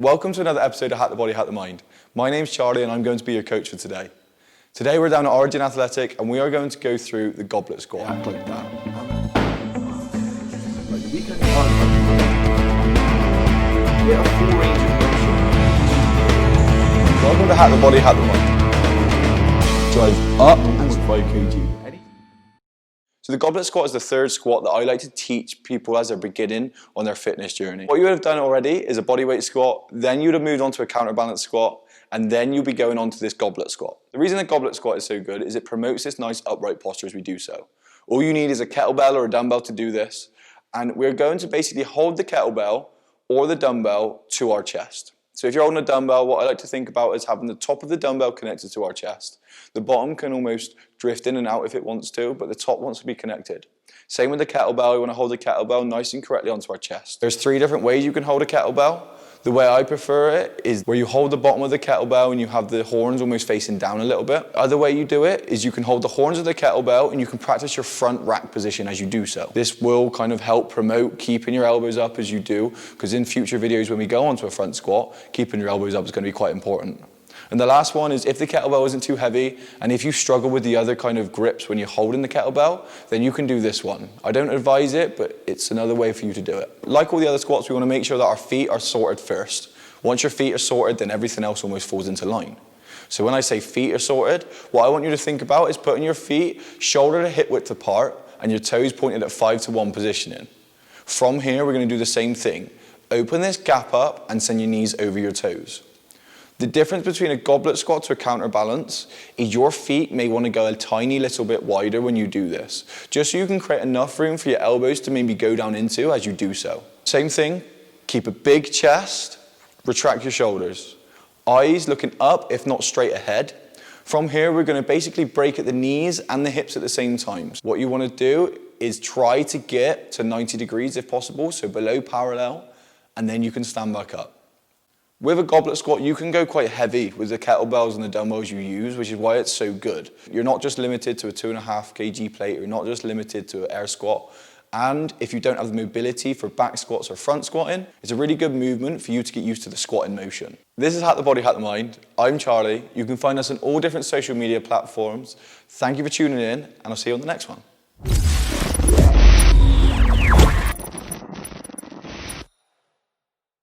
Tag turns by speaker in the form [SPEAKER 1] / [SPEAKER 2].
[SPEAKER 1] Welcome to another episode of Hack the Body, Hack the Mind. My name's Charlie and I'm going to be your coach for today. Today we're down at Origin Athletic and we are going to go through the Goblet Squat.
[SPEAKER 2] Act like that.
[SPEAKER 3] Get a full range of motion.
[SPEAKER 1] Welcome to Hack the Body, Hack the Mind. Drive up and 5 kg. So the Goblet Squat is the third squat that I like to teach people as they're beginning on their fitness journey. What you would have done already is a bodyweight squat, then you'd have moved on to a counterbalance squat, and then you'll be going on to this Goblet Squat. The reason the Goblet Squat is so good is it promotes this nice upright posture as we do so. All you need is a kettlebell or a dumbbell to do this, and we're going to basically hold the kettlebell or the dumbbell to our chest. So if you're holding a dumbbell, what I like to think about is having the top of the dumbbell connected to our chest. The bottom can almost drift in and out if it wants to, but the top wants to be connected. Same with the kettlebell, you want to hold the kettlebell nice and correctly onto our chest. There's 3 different ways you can hold a kettlebell. The way I prefer it is where you hold the bottom of the kettlebell and you have the horns almost facing down a little bit. The other way you do it is you can hold the horns of the kettlebell and you can practice your front rack position as you do so. This will kind of help promote keeping your elbows up as you do, because in future videos when we go onto a front squat, keeping your elbows up is going to be quite important. And the last one is if the kettlebell isn't too heavy and if you struggle with the other kind of grips when you're holding the kettlebell, then you can do this one. I don't advise it, but it's another way for you to do it. Like all the other squats, we want to make sure that our feet are sorted first. Once your feet are sorted, then everything else almost falls into line. So when I say feet are sorted, what I want you to think about is putting your feet shoulder to hip width apart and your toes pointed at 5-to-1 positioning. From here, we're going to do the same thing. Open this gap up and send your knees over your toes. The difference between a goblet squat to a counterbalance is your feet may want to go a tiny little bit wider when you do this, just so you can create enough room for your elbows to maybe go down into as you do so. Same thing, keep a big chest, retract your shoulders. Eyes looking up, if not straight ahead. From here, we're going to basically break at the knees and the hips at the same time. What you want to do is try to get to 90 degrees if possible, so below parallel, and then you can stand back up. With a goblet squat, you can go quite heavy with the kettlebells and the dumbbells you use, which is why it's so good. You're not just limited to a 2.5 kg plate, you're not just limited to an air squat. And if you don't have the mobility for back squats or front squatting, it's a really good movement for you to get used to the squatting motion. This is Hack the Body, Hack the Mind. I'm Charlie. You can find us on all different social media platforms. Thank you for tuning in, and I'll see you on the next one.